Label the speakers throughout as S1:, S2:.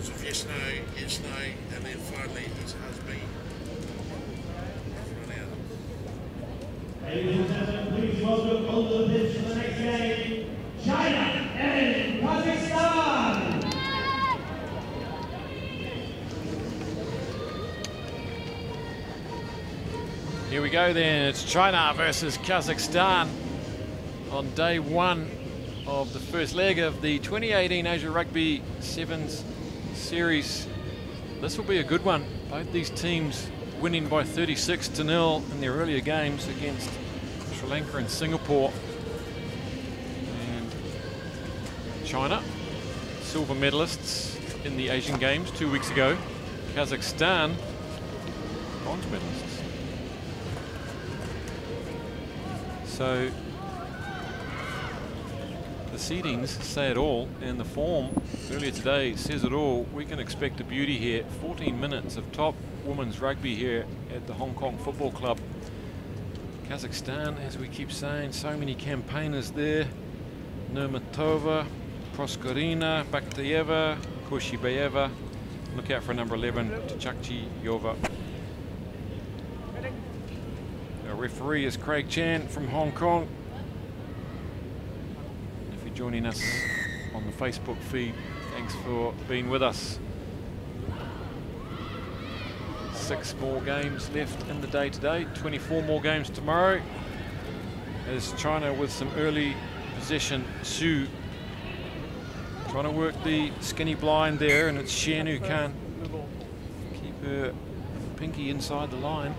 S1: Lots of yes, no, and then finally his husband run out.
S2: Ladies and gentlemen, please welcome on the pitch for the next game, China and Kazakhstan.
S3: Here we go then, it's China versus Kazakhstan on day one of the first leg of the 2018 Asia Rugby Sevens Series. This will be a good one. Both these teams winning by 36-0 in their earlier games against Sri Lanka and Singapore. And China, silver medalists in the Asian Games 2 weeks ago. Kazakhstan, bronze medalists. So the seedings say it all, and the form earlier today says it all. We can expect a beauty here. 14 minutes of top women's rugby here at the Hong Kong Football Club. Kazakhstan, as we keep saying, so many campaigners there. Nurmatova, Proskorina, Bakhtayeva, Koshibayeva. Look out for number 11, Tchakchiyova. Our referee is Craig Chan from Hong Kong. If you're joining us on the Facebook feed, thanks for being with us. 6 more games left in the day today, 24 more games tomorrow. As China with some early possession, Su trying to work the skinny blind there, and it's Shen who can't keep her pinky inside the line.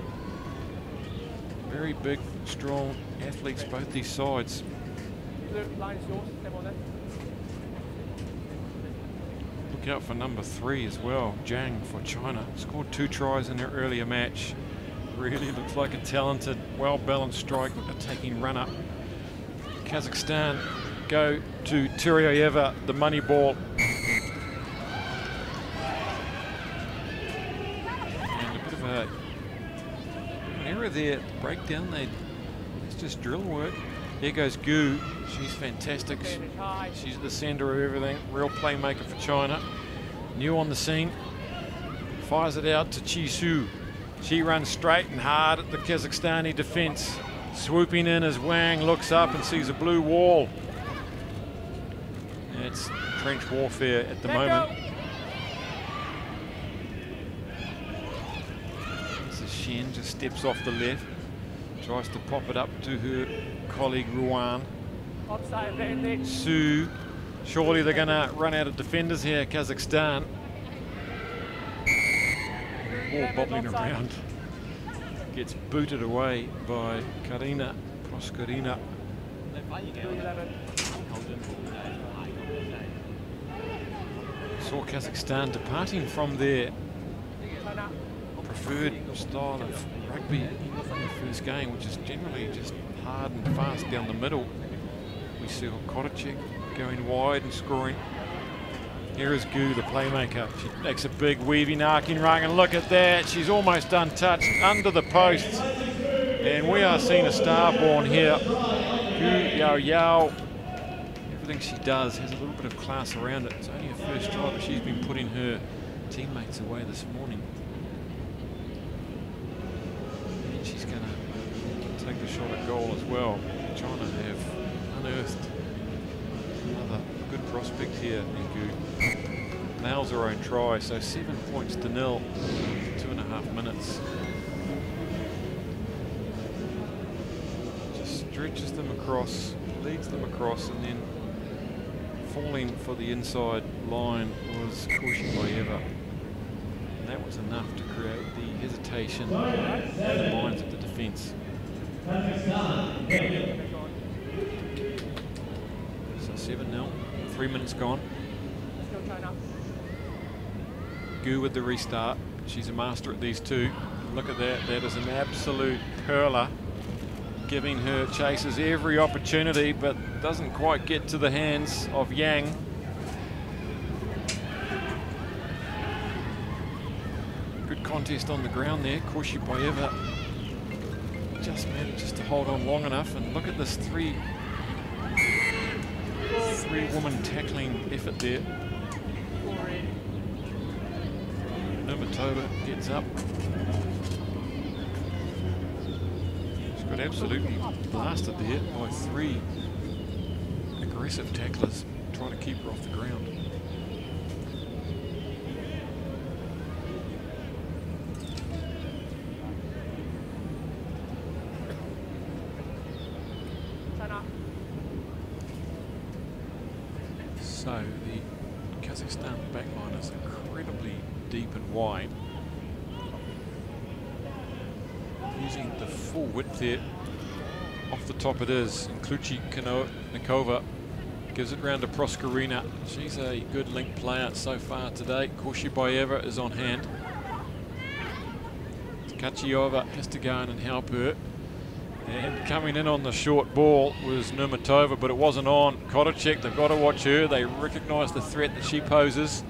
S3: Very big, strong athletes, both these sides. Look out for number 3 as well, Zhang for China. Scored 2 tries in their earlier match. Really looks like a talented, well-balanced strike attacking runner. Kazakhstan go to Tyryaeva, the money ball. And a bit of an error there, breakdown. It's just drill work. There goes Gu. She's fantastic. She's the center of everything. Real playmaker for China. New on the scene. Fires it out to Chi Su. She runs straight and hard at the Kazakhstani defense. Swooping in as Wang looks up and sees a blue wall. It's trench warfare at the moment. This is Shen, just steps off the left. Tries to pop it up to her colleague Ruan. Su, surely they're going to run out of defenders here, Kazakhstan. Ball bobbling around. Gets booted away by Karina Proskorina. Saw Kazakhstan departing from their preferred style of rugby in the first game, which is generally just hard and fast down the middle. We saw Korachek going wide and scoring. Here is Gu, the playmaker. She makes a big weaving arcing run, and look at that, she's almost untouched under the posts. And we are seeing a star born here. Gu Yao Yao. Everything she does has a little bit of class around it. It's only her first try, but she's been putting her teammates away this morning. And she's going to take the shot at goal as well. China have unearthed another good prospect here in Gu. Nails her own try, so 7 points to 0, 2.5 minutes. Just stretches them across, leads them across, and then falling for the inside line was Koshibayeva. And that was enough to create the hesitation in the minds of the defence. So 7-0, 3 minutes gone. Gu with the restart. She's a master at these two. Look at that, that is an absolute hurler, giving her chasers every opportunity, but doesn't quite get to the hands of Yang. Good contest on the ground there. Koshibayeva just manages to hold on long enough, and look at this three-woman tackling effort there. Nurmatova gets up. She's got absolutely blasted there by 3 aggressive tacklers trying to keep her off the ground. So the Kazakhstan backline is incredibly deep and wide. Using the full width there. Off the top it is. And Nikova gives it round to Proskorina. She's a good link player so far today. Kushibayeva is on hand. Tkachiova has to go in and help her. And coming in on the short ball was Nurmatova, but it wasn't on. Kotacek, they've got to watch her. They recognise the threat that she poses.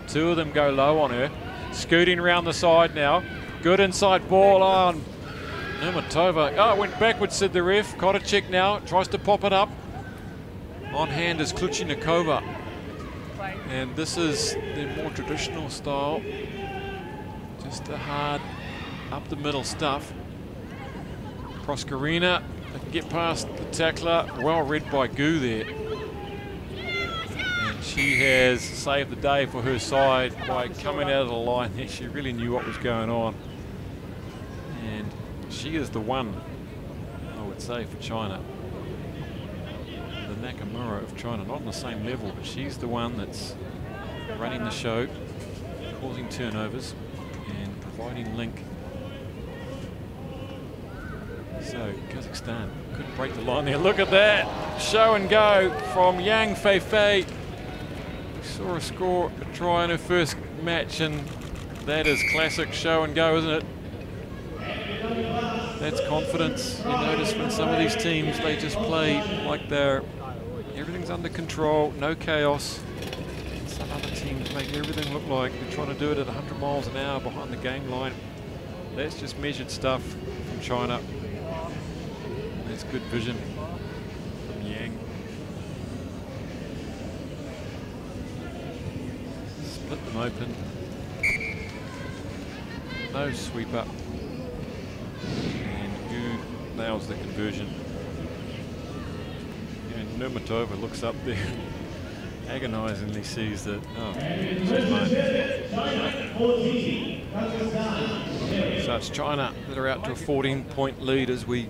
S3: 2 of them go low on her. Scooting around the side now. Good inside ball on Nurmatova. Oh, it went backwards, said the ref. Kotacek now tries to pop it up. On hand is Kluchnikova. And this is the more traditional style. Just the hard, up the middle stuff. Proskorina, they can get past the tackler. Well read by Gu there. And she has saved the day for her side by coming out of the line there. She really knew what was going on. And she is the one, I would say, for China. The Nakamura of China, not on the same level, but she's the one that's running the show, causing turnovers and providing link. So Kazakhstan couldn't break the line there. Look at that. Show and go from Yang Feifei. We saw her score a try in her first match, and that is classic show and go, isn't it? That's confidence. You notice when some of these teams, they just play like everything's under control, no chaos. And some other teams make everything look like they're trying to do it at 100 miles an hour behind the game line. That's just measured stuff from China. That's good vision from Yang. Split them open. No sweep up. And Gu nails the conversion. And Nurmatova looks up there, agonisingly sees that, oh, she's mine. So it's China that are out to a 14-point lead as we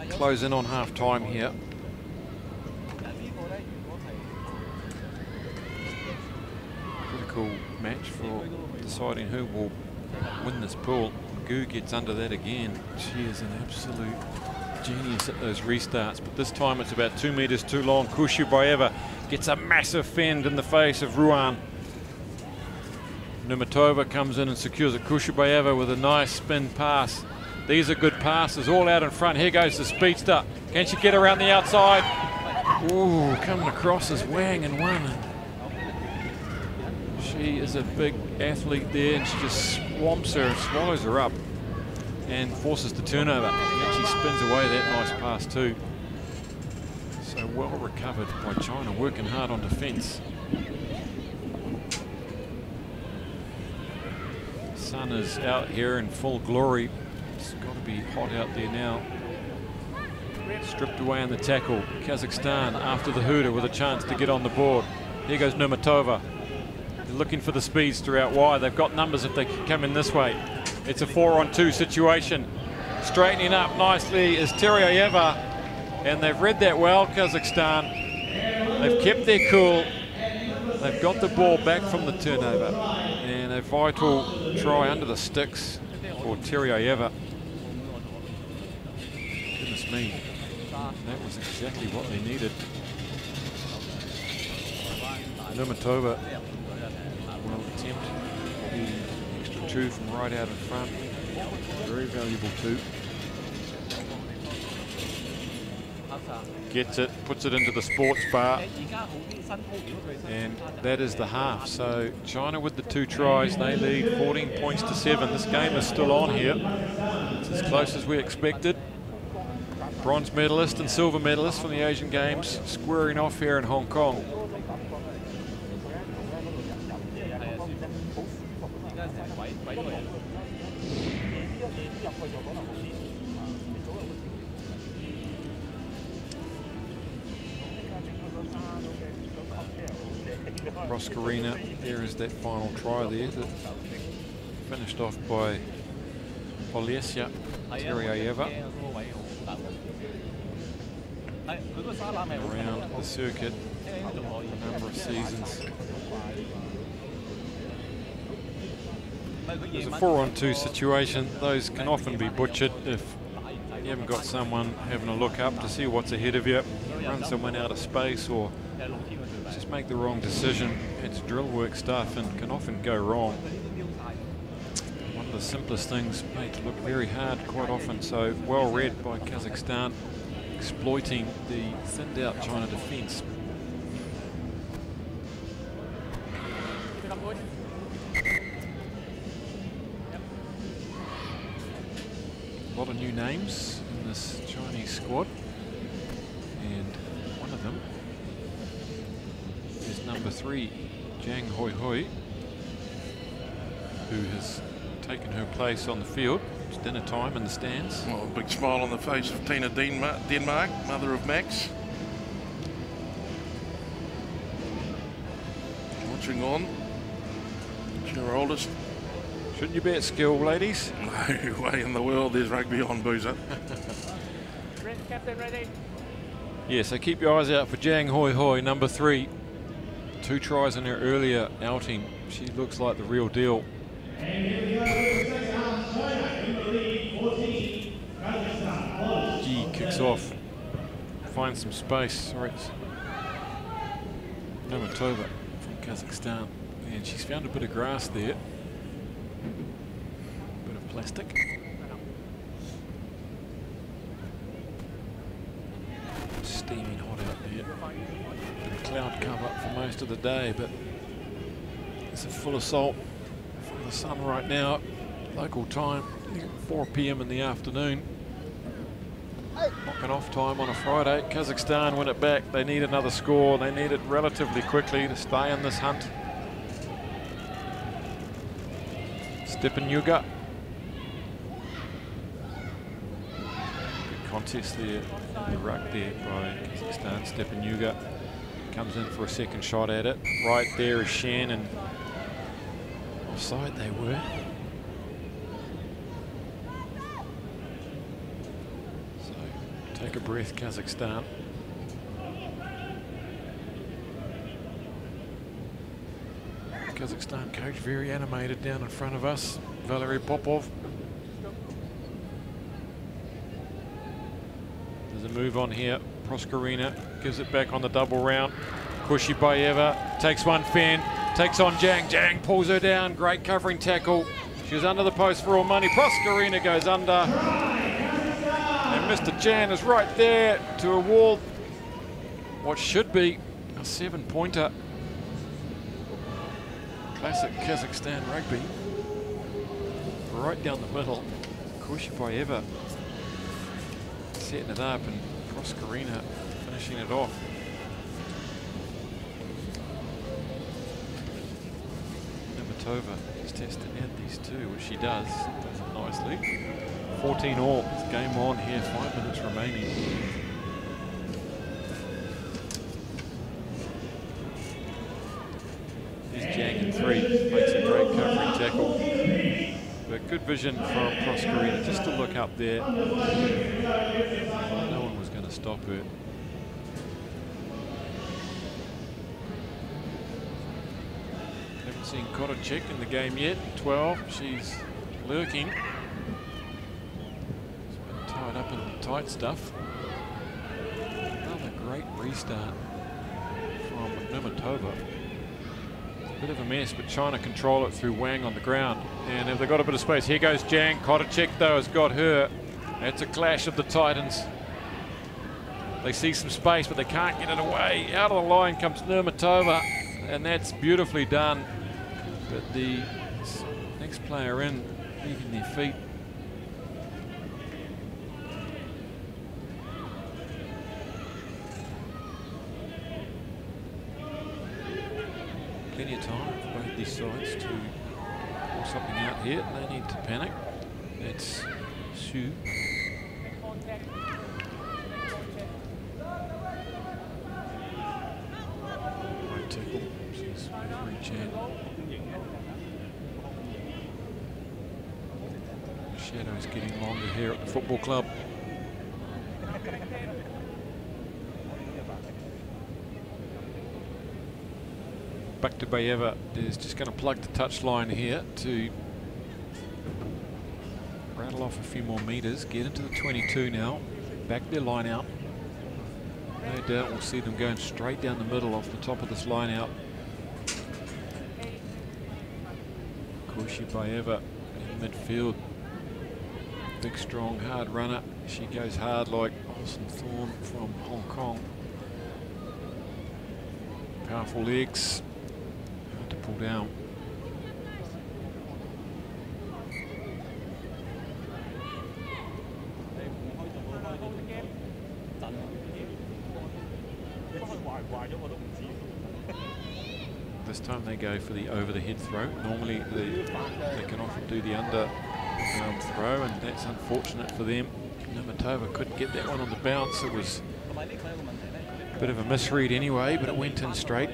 S3: close in on half-time here. Critical match for deciding who will win this pool. Gu gets under that again. She is an absolute genius at those restarts, but this time it's about 2 meters too long. Kushibayeva gets a massive fend in the face of Ruan. Nurmatova comes in and secures it. Kushibayeva with a nice spin pass. These are good passes, all out in front. Here goes the speedster. Can she get around the outside? Ooh, coming across as Wang and one. She is a big athlete there, and she just swamps her, swallows her up, and forces the turnover. And she spins away that nice pass too. So well recovered by China, working hard on defence. Sun is out here in full glory. It's got to be hot out there now. Stripped away in the tackle. Kazakhstan after the hooter with a chance to get on the board. Here goes Nurmatova. They're looking for the speedster out wide. They've got numbers if they come in this way. It's a 4-on-2 situation. Straightening up nicely is Tereyeva, and they've read that well, Kazakhstan. They've kept their cool. They've got the ball back from the turnover, and a vital try under the sticks for Tereyeva. Goodness me, that was exactly what they needed. Nurmatova will attempt the extra 2 from right out in front. Very valuable too. Gets it, puts it into the sports bar, and that is the half. So China with the 2 tries, they lead 14 points to 7. This game is still on here. It's as close as we expected. Bronze medalist and silver medalist from the Asian Games squaring off here in Hong Kong. Roscarina, there is that final try there that finished off by Olesya Terryeva around the circuit for a number of seasons. There's a 4-on-2 situation. Those can often be butchered if you haven't got someone having a look up to see what's ahead of you, run someone out of space, or just make the wrong decision. It's drill work stuff and can often go wrong. One of the simplest things made to look very hard quite often, so well read by Kazakhstan, exploiting the thinned out China defence. A lot of new names in this Chinese squad, and one of them is number 3, Zhang Hoi, who has taken her place on the field. It's dinner time in the stands.
S1: Well, a big smile on the face of Tina Denmark, mother of Max. Watching on. It's your oldest.
S3: Shouldn't you be at skill, ladies?
S1: No way in the world there's rugby on, Boozer.
S2: Captain ready.
S3: Yeah, so keep your eyes out for Zhang Hoi, number 3. 2 tries in her earlier outing. She looks like the real deal. G kicks off, finds some space. Sorry, it's Nomatova from Kazakhstan, and she's found a bit of grass there. Bit of plastic. Steaming hot out there. Bit of cloud cover for most of the day, but it's a full assault from the sun right now. Local time, 4 p.m. in the afternoon. Knocking off time on a Friday. Kazakhstan win it back. They need another score. They need it relatively quickly to stay in this hunt. Stepanuga. Good contest there. The ruck there by Kazakhstan. Stepanuga comes in for a second shot at it. Right there is Shan, and offside they were. So take a breath, Kazakhstan. Kazakhstan coach very animated down in front of us, Valery Popov. There's a move on here. Proskarina gives it back on the double round. Kushibayeva takes one fan, takes on Zhang. Zhang pulls her down. Great covering tackle. She was under the post for all money. Proskarina goes under. And Mr. Jan is right there to award what should be a 7-pointer. Classic Kazakhstan rugby. Right down the middle. Kushibayeva setting it up, and Proskarina finishing it off. Nomatova is testing out these two, which she does it nicely. 14 all. It's game on here, 5 minutes remaining. Here's Zhang in 3, makes a great covering tackle. But good vision from Proskarina just to look up there. No one was going to stop her. Haven't seen Kotacek in the game yet. 12, she's lurking. She's been tied up in tight stuff. Another great restart from Nomatova. Bit of a mess, but China control it through Wang on the ground. And if they've got a bit of space, here goes Zhang. Kotacek, though, has got her. It's a clash of the Titans. They see some space, but they can't get it away. Out of the line comes Nomatova, and that's beautifully done. But the next player in, leaving their feet. Plenty of time for both these sides to pull something out here. They need to panic. That's Sue. Right tackle. She's referee Chan. Shadow's getting longer here at the football club. Baktabayeva is just going to plug the touch line here to rattle off a few more meters, get into the 22 now, back their line out. No doubt we'll see them going straight down the middle off the top of this line out. Kushibayeva in midfield. Big, strong, hard runner. She goes hard like Austin Thorne from Hong Kong. Powerful legs. Hard to pull down. This time they go for the over-the-head throw. Normally they can often do the under throw, and that's unfortunate for them. Nurmatova couldn't get that one on the bounce. It was a bit of a misread anyway, but it went in straight.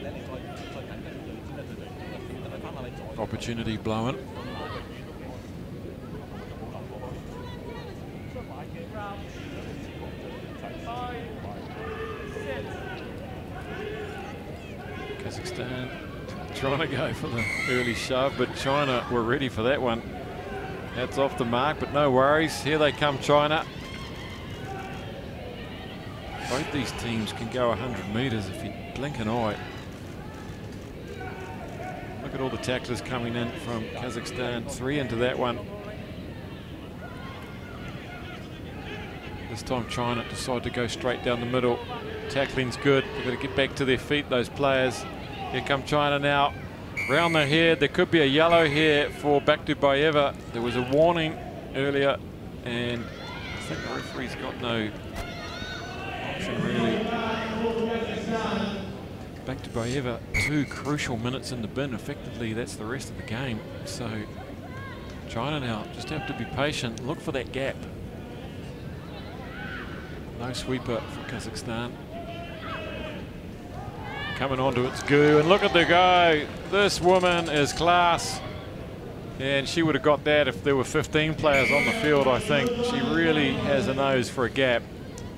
S3: Opportunity blown. Kazakhstan trying to go for the early shove, but China were ready for that one. That's off the mark, but no worries. Here they come, China. Both these teams can go 100 metres if you blink an eye. Look at all the tacklers coming in from Kazakhstan. 3 into that one. This time China decide to go straight down the middle. Tackling's good. They've got to get back to their feet, those players. Here come China now. Round the head. There could be a yellow here for Baktabayeva. There was a warning earlier, and I think the referee's got no option really. Baktabayeva, 2 crucial minutes in the bin. Effectively, that's the rest of the game. So China now just have to be patient. Look for that gap. No sweeper for Kazakhstan. Coming onto its goo, and look at the go. This woman is class, and she would have got that if there were 15 players on the field. I think she really has a nose for a gap.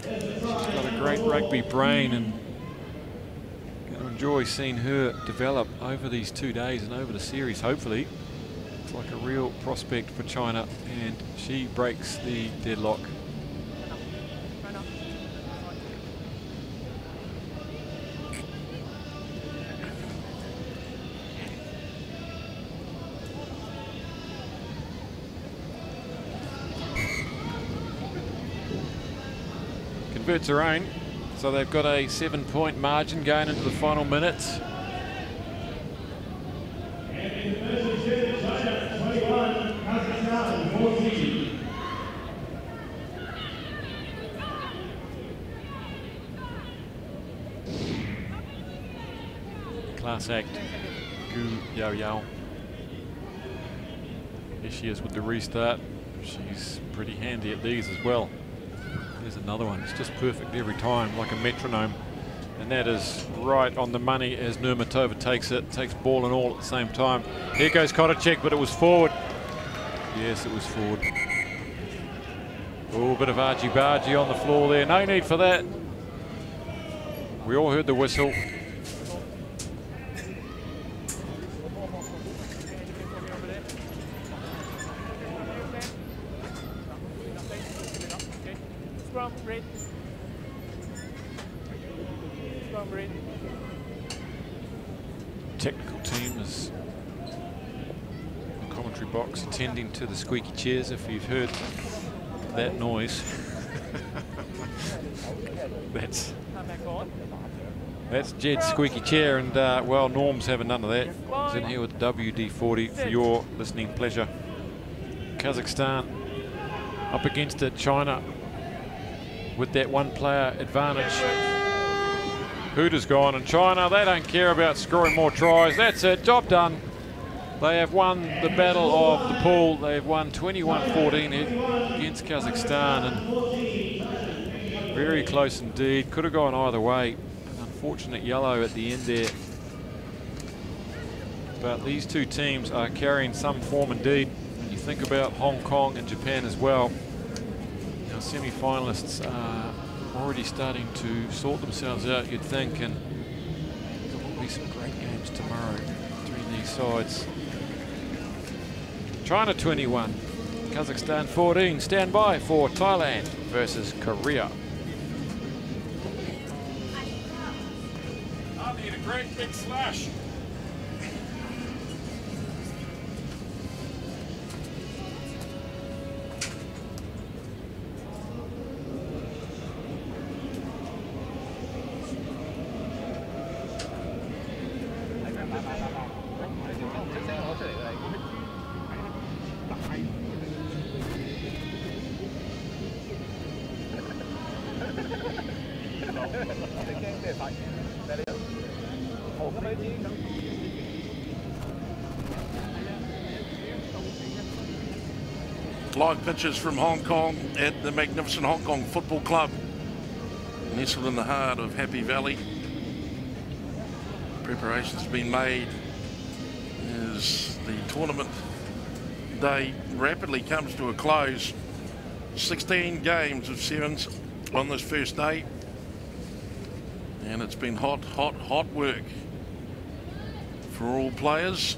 S3: She's got a great rugby brain, and going to enjoy seeing her develop over these 2 days and over the series. Hopefully, it's like a real prospect for China, and she breaks the deadlock. Converts her own, so they've got a 7-point margin going into the final minutes. Class act, Gu Yao Yao. Here she is with the restart. She's pretty handy at these as well. There's another one. It's just perfect every time, like a metronome. And that is right on the money as Nurmatova takes it. Takes ball and all at the same time. Here goes Kotacek, but it was forward. Yes, it was forward. Oh, a bit of argy-bargy on the floor there. No need for that. We all heard the whistle. Technical team is in the commentary box attending to the squeaky chairs. If you've heard that noise, that's Jed's squeaky chair, and well, Norm's having none of that. He's in here with WD-40 for your listening pleasure. Kazakhstan up against it, China with that one-player advantage. Hooter's gone, and China, they don't care about scoring more tries. That's it, job done. They have won the battle of the pool. They have won 21-14 against Kazakhstan, and very close indeed. Could have gone either way. An unfortunate yellow at the end there. But these two teams are carrying some form indeed. You think about Hong Kong and Japan as well. Our semi-finalists are already starting to sort themselves out, you'd think, and there will be some great games tomorrow between these sides. China 21, Kazakhstan 14. Stand by for Thailand versus Korea. I need a great big slash.
S1: Live pictures from Hong Kong at the magnificent Hong Kong Football Club, nestled in the heart of Happy Valley. Preparations have been made as the tournament day rapidly comes to a close. 16 games of sevens on this first day, and it's been hot work for all players,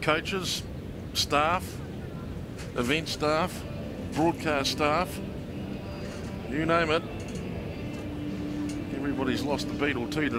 S1: coaches, staff, event staff, broadcast staff, you name it. Everybody's lost a beat or two today.